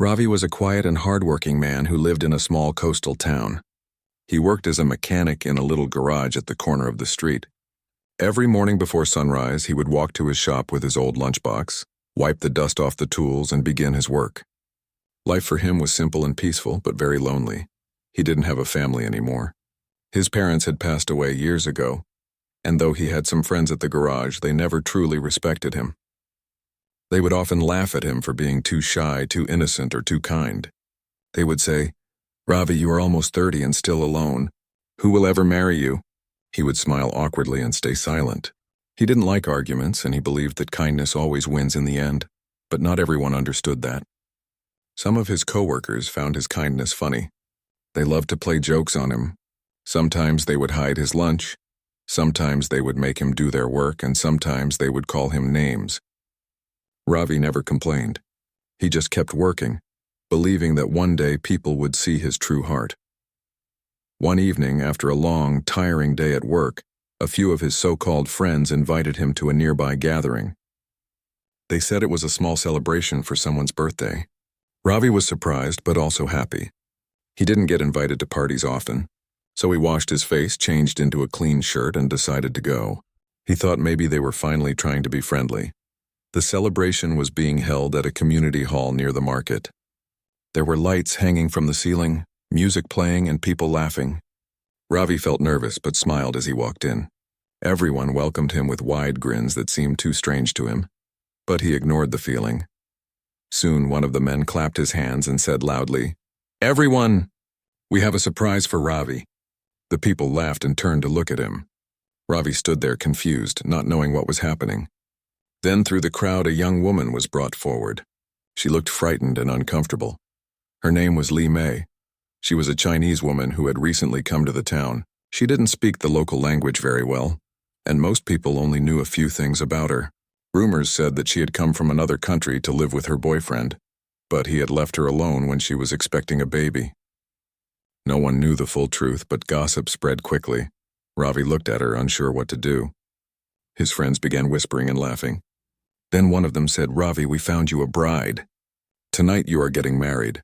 Ravi was a quiet and hardworking man who lived in a small coastal town. He worked as a mechanic in a little garage at the corner of the street. Every morning before sunrise, he would walk to his shop with his old lunchbox, wipe the dust off the tools, and begin his work. Life for him was simple and peaceful, but very lonely. He didn't have a family anymore. His parents had passed away years ago, and though he had some friends at the garage, they never truly respected him. They would often laugh at him for being too shy, too innocent, or too kind. They would say, "Ravi, you are almost 30 and still alone. Who will ever marry you?" He would smile awkwardly and stay silent. He didn't like arguments, and he believed that kindness always wins in the end, but not everyone understood that. Some of his coworkers found his kindness funny. They loved to play jokes on him. Sometimes they would hide his lunch. Sometimes they would make him do their work, and sometimes they would call him names. Ravi never complained. He just kept working, believing that one day people would see his true heart. One evening, after a long, tiring day at work, a few of his so-called friends invited him to a nearby gathering. They said it was a small celebration for someone's birthday. Ravi was surprised, but also happy. He didn't get invited to parties often, so he washed his face, changed into a clean shirt, and decided to go. He thought maybe they were finally trying to be friendly. The celebration was being held at a community hall near the market. There were lights hanging from the ceiling, music playing, and people laughing. Ravi felt nervous but smiled as he walked in. Everyone welcomed him with wide grins that seemed too strange to him, but he ignored the feeling. Soon one of the men clapped his hands and said loudly, "Everyone, we have a surprise for Ravi." The people laughed and turned to look at him. Ravi stood there confused, not knowing what was happening. Then through the crowd a young woman was brought forward. She looked frightened and uncomfortable. Her name was Li Mei. She was a Chinese woman who had recently come to the town. She didn't speak the local language very well, and most people only knew a few things about her. Rumors said that she had come from another country to live with her boyfriend, but he had left her alone when she was expecting a baby. No one knew the full truth, but gossip spread quickly. Ravi looked at her, unsure what to do. His friends began whispering and laughing. Then one of them said, "Ravi, we found you a bride. Tonight you are getting married."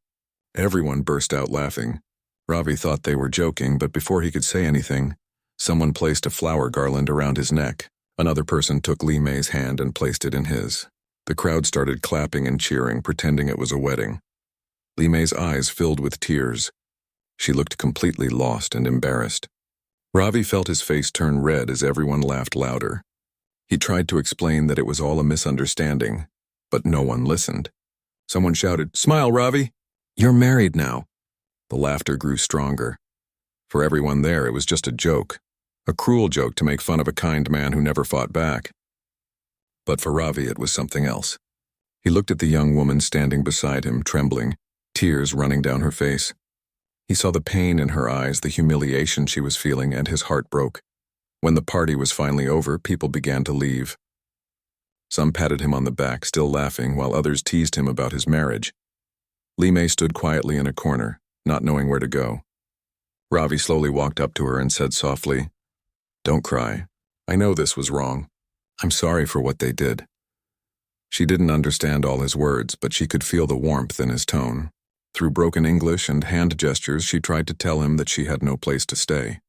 Everyone burst out laughing. Ravi thought they were joking, but before he could say anything, someone placed a flower garland around his neck. Another person took Li Mei's hand and placed it in his. The crowd started clapping and cheering, pretending it was a wedding. Li Mei's eyes filled with tears. She looked completely lost and embarrassed. Ravi felt his face turn red as everyone laughed louder. He tried to explain that it was all a misunderstanding, but no one listened. Someone shouted, "Smile, Ravi! You're married now." The laughter grew stronger. For everyone there, it was just a joke, a cruel joke to make fun of a kind man who never fought back. But for Ravi, it was something else. He looked at the young woman standing beside him, trembling, tears running down her face. He saw the pain in her eyes, the humiliation she was feeling, and his heart broke. When the party was finally over, people began to leave. Some patted him on the back, still laughing, while others teased him about his marriage. Li Mei stood quietly in a corner, not knowing where to go. Ravi slowly walked up to her and said softly, "Don't cry. I know this was wrong. I'm sorry for what they did." She didn't understand all his words, but she could feel the warmth in his tone. Through broken English and hand gestures, she tried to tell him that she had no place to stay.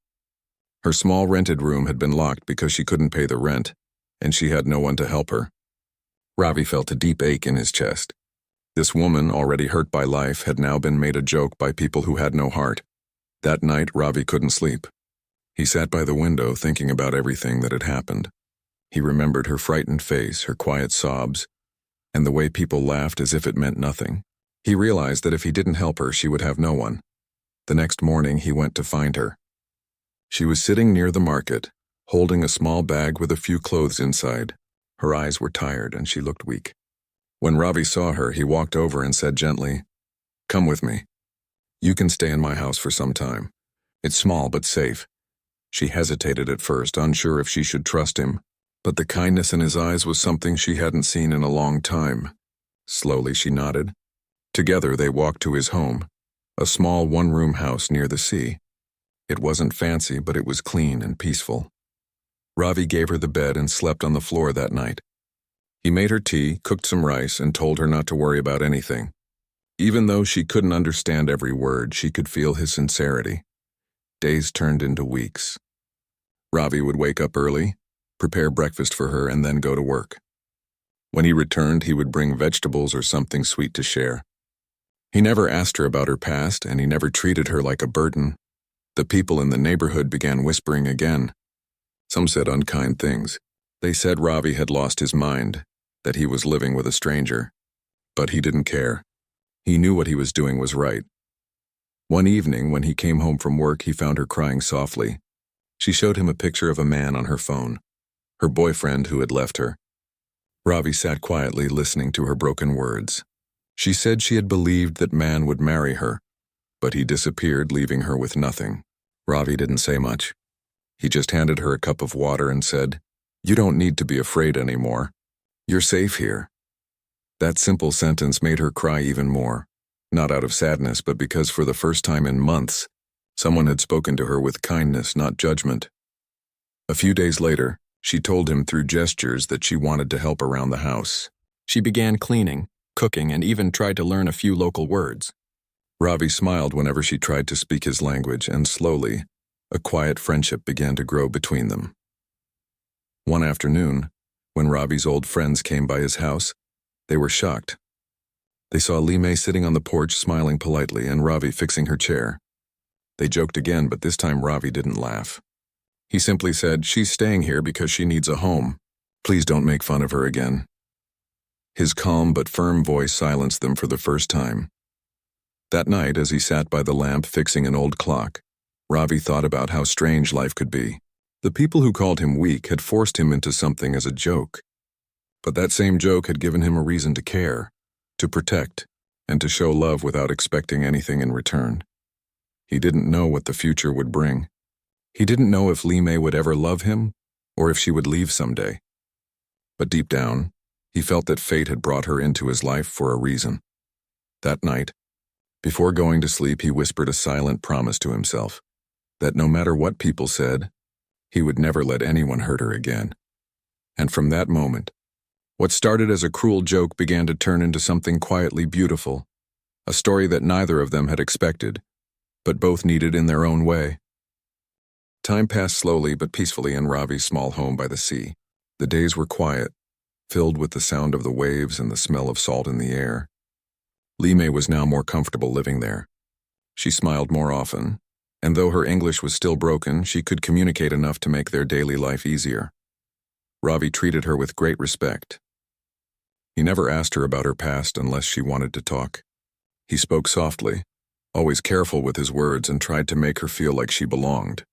Her small rented room had been locked because she couldn't pay the rent, and she had no one to help her. Ravi felt a deep ache in his chest. This woman, already hurt by life, had now been made a joke by people who had no heart. That night, Ravi couldn't sleep. He sat by the window thinking about everything that had happened. He remembered her frightened face, her quiet sobs, and the way people laughed as if it meant nothing. He realized that if he didn't help her, she would have no one. The next morning, he went to find her. She was sitting near the market, holding a small bag with a few clothes inside. Her eyes were tired and she looked weak. When Ravi saw her, he walked over and said gently, "Come with me. You can stay in my house for some time. It's small but safe." She hesitated at first, unsure if she should trust him, but the kindness in his eyes was something she hadn't seen in a long time. Slowly she nodded. Together they walked to his home, a small one-room house near the sea. It wasn't fancy, but it was clean and peaceful. Ravi gave her the bed and slept on the floor that night. He made her tea, cooked some rice, and told her not to worry about anything. Even though she couldn't understand every word, she could feel his sincerity. Days turned into weeks. Ravi would wake up early, prepare breakfast for her, and then go to work. When he returned, he would bring vegetables or something sweet to share. He never asked her about her past, and he never treated her like a burden. The people in the neighborhood began whispering again. Some said unkind things. They said Ravi had lost his mind, that he was living with a stranger. But he didn't care. He knew what he was doing was right. One evening, when he came home from work, he found her crying softly. She showed him a picture of a man on her phone, her boyfriend who had left her. Ravi sat quietly listening to her broken words. She said she had believed that man would marry her, but he disappeared, leaving her with nothing. Ravi didn't say much. He just handed her a cup of water and said, "You don't need to be afraid anymore. You're safe here." That simple sentence made her cry even more, not out of sadness, but because for the first time in months, someone had spoken to her with kindness, not judgment. A few days later, she told him through gestures that she wanted to help around the house. She began cleaning, cooking, and even tried to learn a few local words. Ravi smiled whenever she tried to speak his language, and slowly, a quiet friendship began to grow between them. One afternoon, when Ravi's old friends came by his house, they were shocked. They saw Lime sitting on the porch smiling politely and Ravi fixing her chair. They joked again, but this time Ravi didn't laugh. He simply said, "She's staying here because she needs a home. Please don't make fun of her again." His calm but firm voice silenced them for the first time. That night, as he sat by the lamp fixing an old clock, Ravi thought about how strange life could be. The people who called him weak had forced him into something as a joke. But that same joke had given him a reason to care, to protect, and to show love without expecting anything in return. He didn't know what the future would bring. He didn't know if Lime would ever love him, or if she would leave someday. But deep down, he felt that fate had brought her into his life for a reason. That night, before going to sleep, he whispered a silent promise to himself, that no matter what people said, he would never let anyone hurt her again. And from that moment, what started as a cruel joke began to turn into something quietly beautiful, a story that neither of them had expected, but both needed in their own way. Time passed slowly but peacefully in Ravi's small home by the sea. The days were quiet, filled with the sound of the waves and the smell of salt in the air. Lime was now more comfortable living there. She smiled more often, and though her English was still broken, she could communicate enough to make their daily life easier. Ravi treated her with great respect. He never asked her about her past unless she wanted to talk. He spoke softly, always careful with his words, and tried to make her feel like she belonged.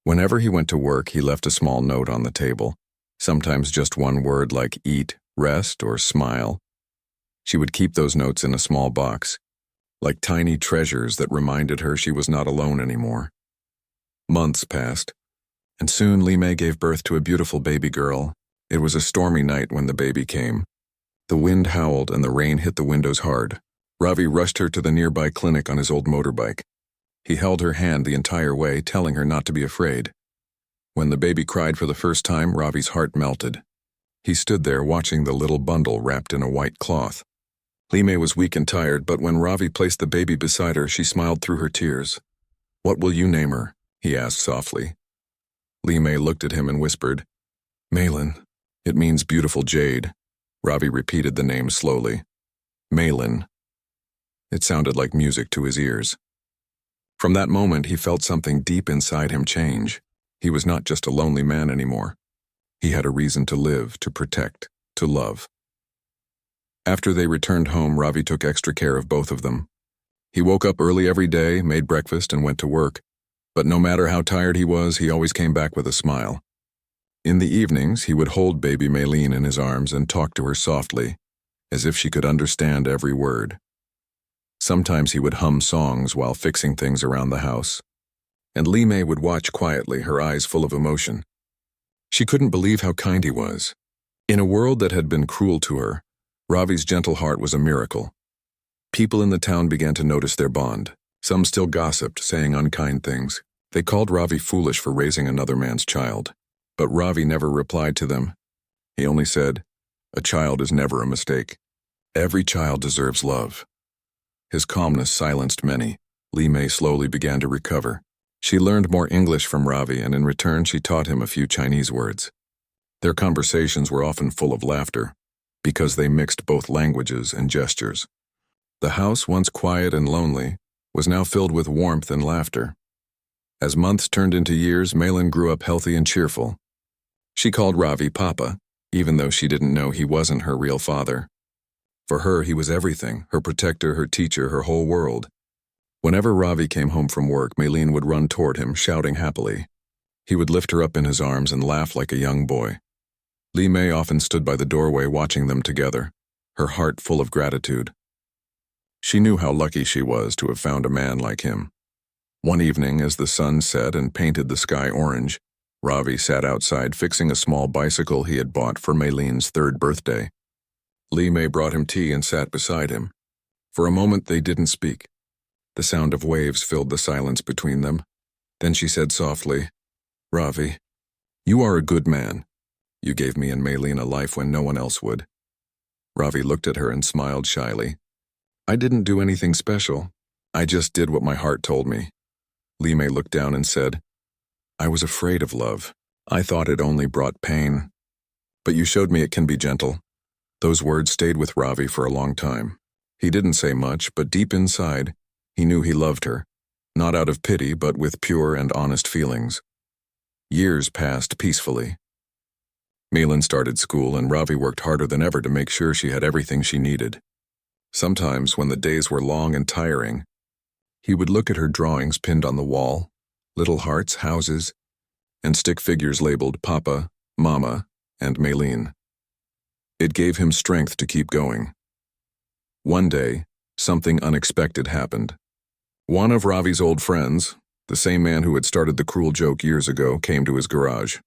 Whenever he went to work, he left a small note on the table, sometimes just one word like eat, rest, or smile. She would keep those notes in a small box, like tiny treasures that reminded her she was not alone anymore. Months passed, and soon Lime gave birth to a beautiful baby girl. It was a stormy night when the baby came. The wind howled and the rain hit the windows hard. Ravi rushed her to the nearby clinic on his old motorbike. He held her hand the entire way, telling her not to be afraid. When the baby cried for the first time, Ravi's heart melted. He stood there watching the little bundle wrapped in a white cloth. Lime was weak and tired, but when Ravi placed the baby beside her, she smiled through her tears. "What will you name her?" he asked softly. Lime looked at him and whispered, "Malin. It means beautiful jade." Ravi repeated the name slowly. Malin. It sounded like music to his ears. From that moment, he felt something deep inside him change. He was not just a lonely man anymore. He had a reason to live, to protect, to love. After they returned home, Ravi took extra care of both of them. He woke up early every day, made breakfast, and went to work. But no matter how tired he was, he always came back with a smile. In the evenings, he would hold baby Malin in his arms and talk to her softly, as if she could understand every word. Sometimes he would hum songs while fixing things around the house. And Lime would watch quietly, her eyes full of emotion. She couldn't believe how kind he was. In a world that had been cruel to her, Ravi's gentle heart was a miracle. People in the town began to notice their bond. Some still gossiped, saying unkind things. They called Ravi foolish for raising another man's child. But Ravi never replied to them. He only said, "A child is never a mistake. Every child deserves love." His calmness silenced many. Li Mei slowly began to recover. She learned more English from Ravi, and in return she taught him a few Chinese words. Their conversations were often full of laughter, because they mixed both languages and gestures. The house, once quiet and lonely, was now filled with warmth and laughter. As months turned into years, Malin grew up healthy and cheerful. She called Ravi Papa, even though she didn't know he wasn't her real father. For her, he was everything, her protector, her teacher, her whole world. Whenever Ravi came home from work, Malin would run toward him, shouting happily. He would lift her up in his arms and laugh like a young boy. Li Mei often stood by the doorway watching them together, her heart full of gratitude. She knew how lucky she was to have found a man like him. One evening, as the sun set and painted the sky orange, Ravi sat outside fixing a small bicycle he had bought for Malin's 3rd birthday. Li Mei brought him tea and sat beside him. For a moment they didn't speak. The sound of waves filled the silence between them. Then she said softly, "Ravi, you are a good man. You gave me and Malin a life when no one else would." Ravi looked at her and smiled shyly. "I didn't do anything special. I just did what my heart told me." Li Mei looked down and said, "I was afraid of love. I thought it only brought pain. But you showed me it can be gentle." Those words stayed with Ravi for a long time. He didn't say much, but deep inside, he knew he loved her, not out of pity, but with pure and honest feelings. Years passed peacefully. Malin started school, and Ravi worked harder than ever to make sure she had everything she needed. Sometimes, when the days were long and tiring, he would look at her drawings pinned on the wall, little hearts, houses, and stick figures labeled Papa, Mama, and Malin. It gave him strength to keep going. One day, something unexpected happened. One of Ravi's old friends, the same man who had started the cruel joke years ago, came to his garage.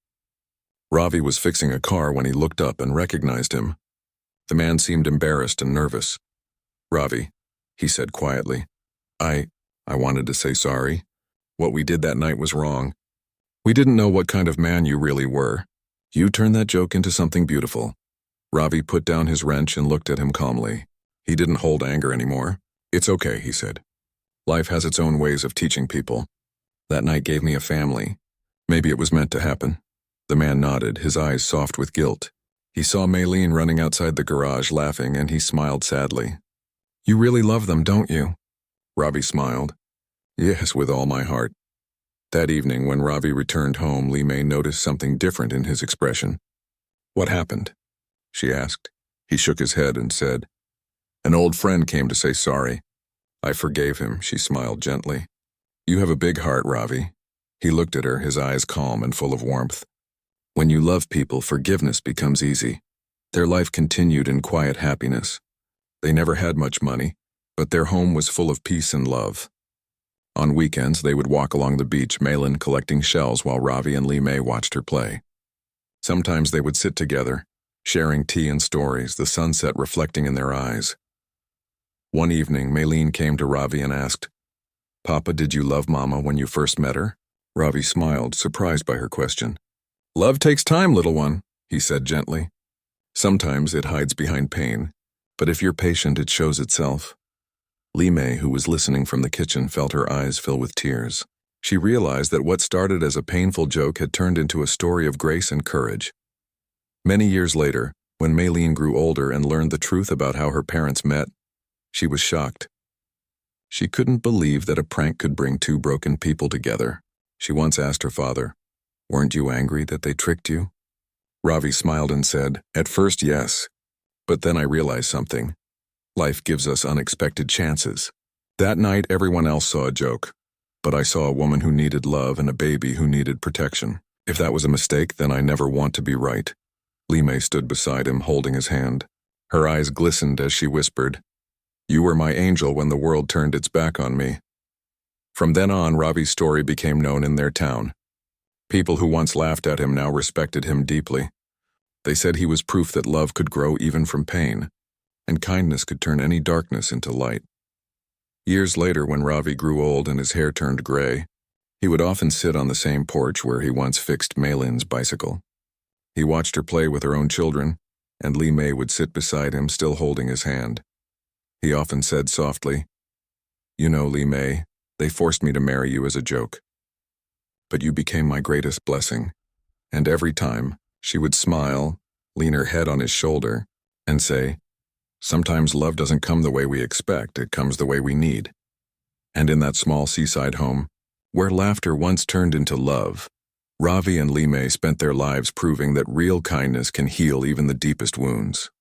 Ravi was fixing a car when he looked up and recognized him. The man seemed embarrassed and nervous. "Ravi," he said quietly, I wanted to say sorry. What we did that night was wrong. We didn't know what kind of man you really were. You turned that joke into something beautiful." Ravi put down his wrench and looked at him calmly. He didn't hold anger anymore. "It's okay," he said. "Life has its own ways of teaching people. That night gave me a family. Maybe it was meant to happen." The man nodded, his eyes soft with guilt. He saw Malin running outside the garage laughing, and he smiled sadly. "You really love them, don't you?" Ravi smiled. "Yes, with all my heart." That evening, when Ravi returned home, Li Mei noticed something different in his expression. "What happened?" she asked. He shook his head and said, "An old friend came to say sorry. I forgave him," she smiled gently. "You have a big heart, Ravi." He looked at her, his eyes calm and full of warmth. "When you love people, forgiveness becomes easy." Their life continued in quiet happiness. They never had much money, but their home was full of peace and love. On weekends, they would walk along the beach, Malin collecting shells while Ravi and Li Mei watched her play. Sometimes they would sit together, sharing tea and stories, the sunset reflecting in their eyes. One evening, Malin came to Ravi and asked, "Papa, did you love Mama when you first met her?" Ravi smiled, surprised by her question. "Love takes time, little one," he said gently. "Sometimes it hides behind pain, but if you're patient, it shows itself." Li Mei, who was listening from the kitchen, felt her eyes fill with tears. She realized that what started as a painful joke had turned into a story of grace and courage. Many years later, when Malin grew older and learned the truth about how her parents met, she was shocked. She couldn't believe that a prank could bring two broken people together. She once asked her father, "Weren't you angry that they tricked you?" Ravi smiled and said, "At first, yes. But then I realized something. Life gives us unexpected chances." That night, everyone else saw a joke, but I saw a woman who needed love and a baby who needed protection. If that was a mistake, then I never want to be right. Li Mei stood beside him, holding his hand. Her eyes glistened as she whispered, "You were my angel when the world turned its back on me." From then on, Ravi's story became known in their town. People who once laughed at him now respected him deeply. They said he was proof that love could grow even from pain, and kindness could turn any darkness into light. Years later, when Ravi grew old and his hair turned gray, he would often sit on the same porch where he once fixed Malin's bicycle. He watched her play with her own children, and Li Mei would sit beside him, still holding his hand. He often said softly, You know, Lee May, they forced me to marry you as a joke. But you became my greatest blessing. And every time, she would smile, lean her head on his shoulder, and say, sometimes love doesn't come the way we expect, it comes the way we need. And in that small seaside home, where laughter once turned into love, Ravi and Lee May spent their lives proving that real kindness can heal even the deepest wounds.